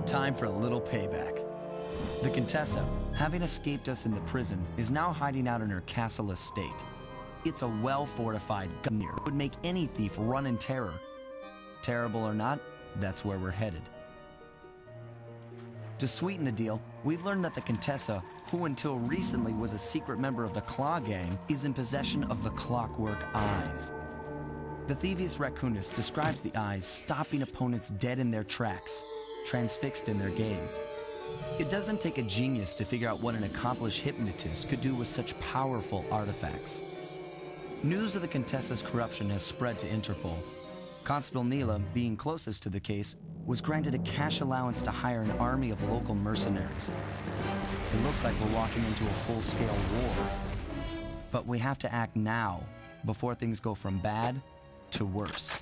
Time for a little payback. The Contessa, having escaped us in the prison, is now hiding out in her castle estate. It's a well-fortified gun near would make any thief run in terror. Terrible or not, that's where we're headed. To sweeten the deal, we've learned that the Contessa, who until recently was a secret member of the Claw Gang, is in possession of the clockwork eyes. The Thievius Raccoonist describes the eyes stopping opponents dead in their tracks, transfixed in their gaze. It doesn't take a genius to figure out what an accomplished hypnotist could do with such powerful artifacts. News of the Contessa's corruption has spread to Interpol. Constable Neela, being closest to the case, was granted a cash allowance to hire an army of local mercenaries. It looks like we're walking into a full-scale war. But we have to act now, before things go from bad to worse.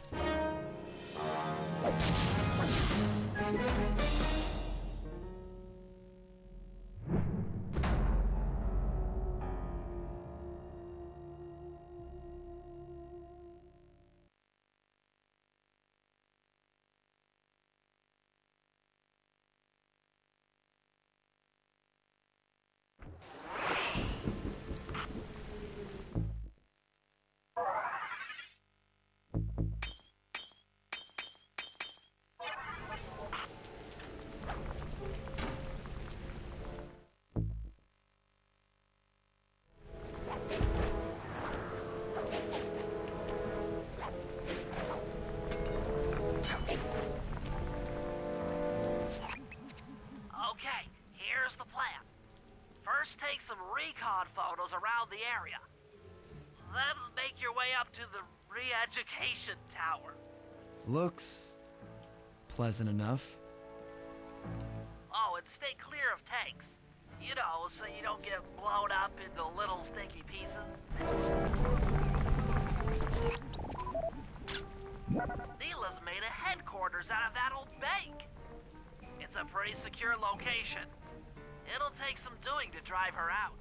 Take some recon photos around the area. Then make your way up to the re-education tower. Looks pleasant enough. Oh, and stay clear of tanks. You know, so you don't get blown up into little stinky pieces. Neela's made a headquarters out of that old bank. It's a pretty secure location. It'll take some doing to drive her out.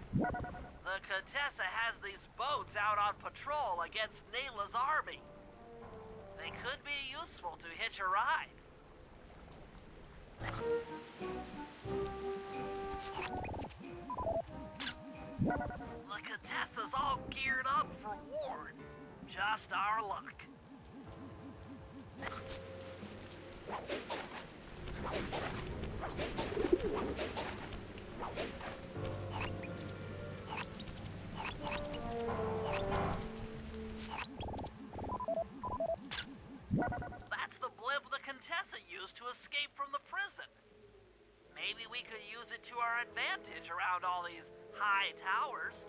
The Contessa has these boats out on patrol against Neela's army. They could be useful to hitch a ride. The Contessa's all geared up for war. Just our luck. That's the blimp the Contessa used to escape from the prison. Maybe we could use it to our advantage around all these high towers.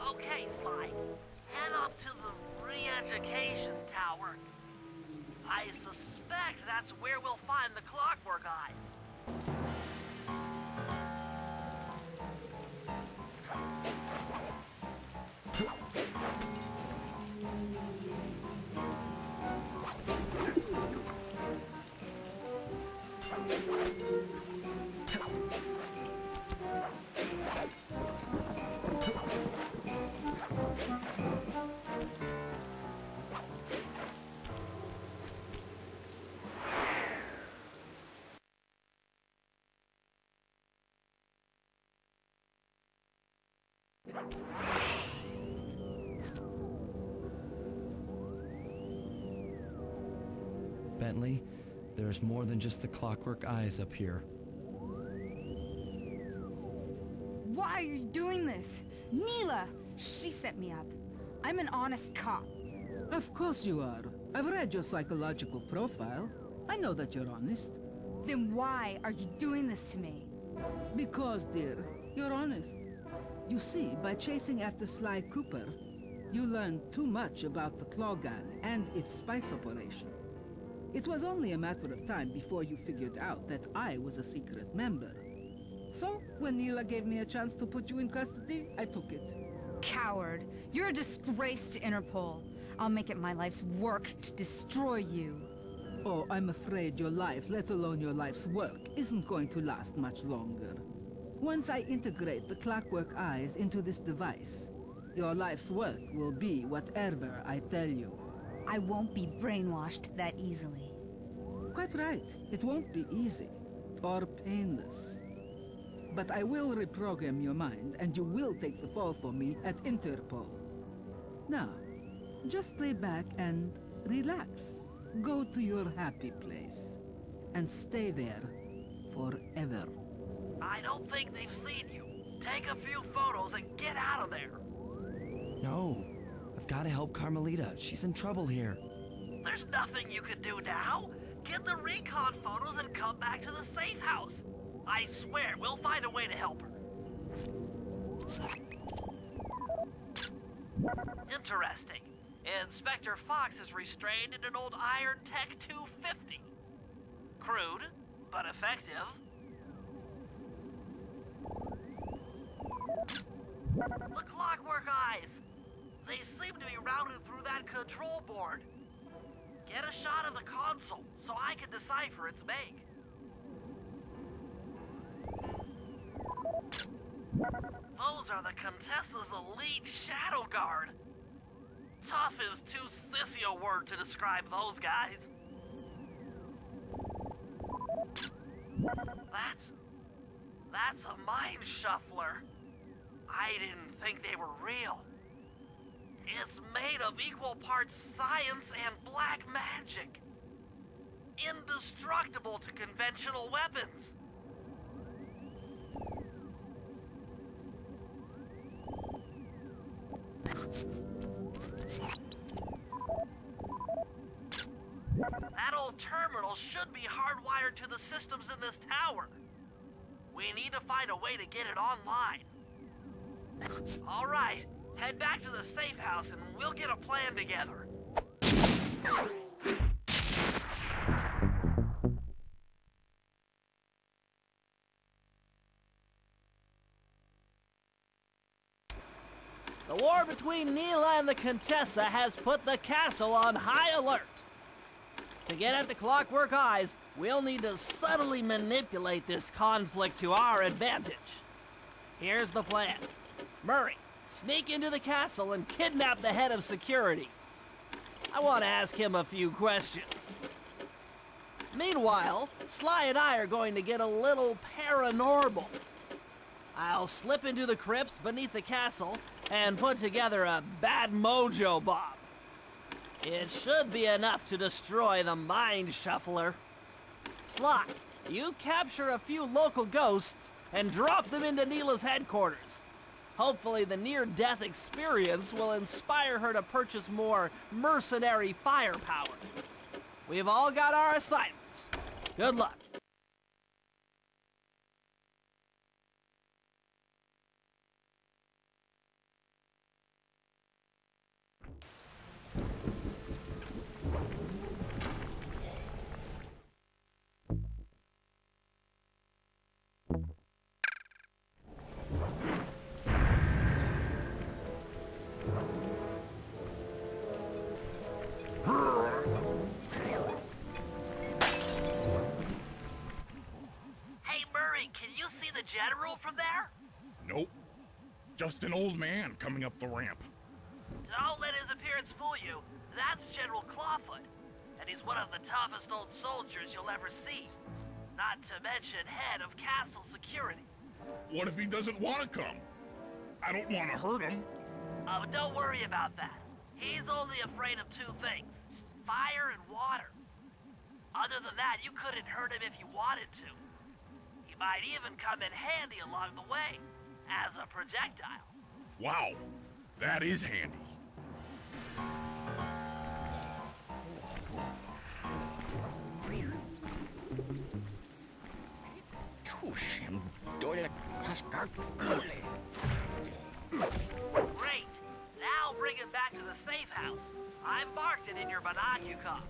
Okay, Sly. Head up to the re-education tower. I suspect that's where we'll find the clockwork eyes. Bentley, there's more than just the clockwork eyes up here. Why are you doing this? Neela! She set me up. I'm an honest cop. Of course you are. I've read your psychological profile. I know that you're honest. Then why are you doing this to me? Because, dear, you're honest. You see, by chasing after Sly Cooper, you learned too much about the Claw Gang and its spice operation. It was only a matter of time before you figured out that I was a secret member. So, when Neela gave me a chance to put you in custody, I took it. coward. You're a disgrace to Interpol. I'll make it my life's work to destroy you. Oh, I'm afraid your life, let alone your life's work, isn't going to last much longer. Once I integrate the clockwork eyes into this device, your life's work will be whatever I tell you. I won't be brainwashed that easily. Quite right. It won't be easy or painless. But I will reprogram your mind, and you will take the fall for me at Interpol. Now, just lay back and relax. Go to your happy place, and stay there forever. I don't think they've seen you. Take a few photos and get out of there. No, I've got to help Carmelita. She's in trouble here. There's nothing you can do now. Get the recon photos and come back to the safe house. I swear, we'll find a way to help her. Interesting. Inspector Fox is restrained in an old Iron Tech 250. Crude, but effective. The clockwork eyes! They seem to be routed through that control board. Get a shot of the console so I can decipher its make. Those are the Contessa's elite shadow guard. Tough is too sissy a word to describe those guys. That's a mind shuffler. I didn't think they were real. It's made of equal parts science and black magic. Indestructible to conventional weapons. That old terminal should be hardwired to the systems in this tower. We need to find a way to get it online. All right, head back to the safe house and we'll get a plan together. The war between Neela and the Contessa has put the castle on high alert. To get at the clockwork eyes, we'll need to subtly manipulate this conflict to our advantage. Here's the plan. Murray, sneak into the castle and kidnap the head of security. I want to ask him a few questions. Meanwhile, Sly and I are going to get a little paranormal. I'll slip into the crypts beneath the castle and put together a bad mojo bomb. It should be enough to destroy the mind shuffler. Sly, you capture a few local ghosts and drop them into Neela's headquarters. Hopefully the near-death experience will inspire her to purchase more mercenary firepower. We've all got our assignments. Good luck. General from there? Nope. Just an old man coming up the ramp. Don't let his appearance fool you. That's General Clawfoot, and he's one of the toughest old soldiers you'll ever see. Not to mention head of castle security. What if he doesn't want to come? I don't want to hurt him. Oh, don't worry about that. He's only afraid of two things. Fire and water. Other than that, you couldn't hurt him if you wanted to. Might even come in handy along the way, as a projectile. Wow, that is handy. Great. Now bring it back to the safe house. I've marked it in your binocular.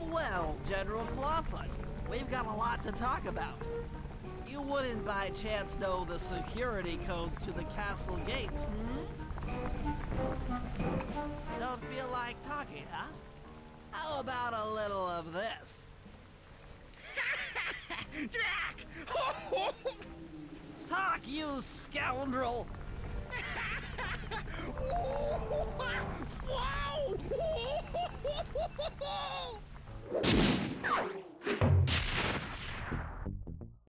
Well, General Clawfoot, we've got a lot to talk about. You wouldn't by chance know the security codes to the castle gates, Don't feel like talking, huh? How about a little of this? Jack! Talk, you scoundrel! Wow!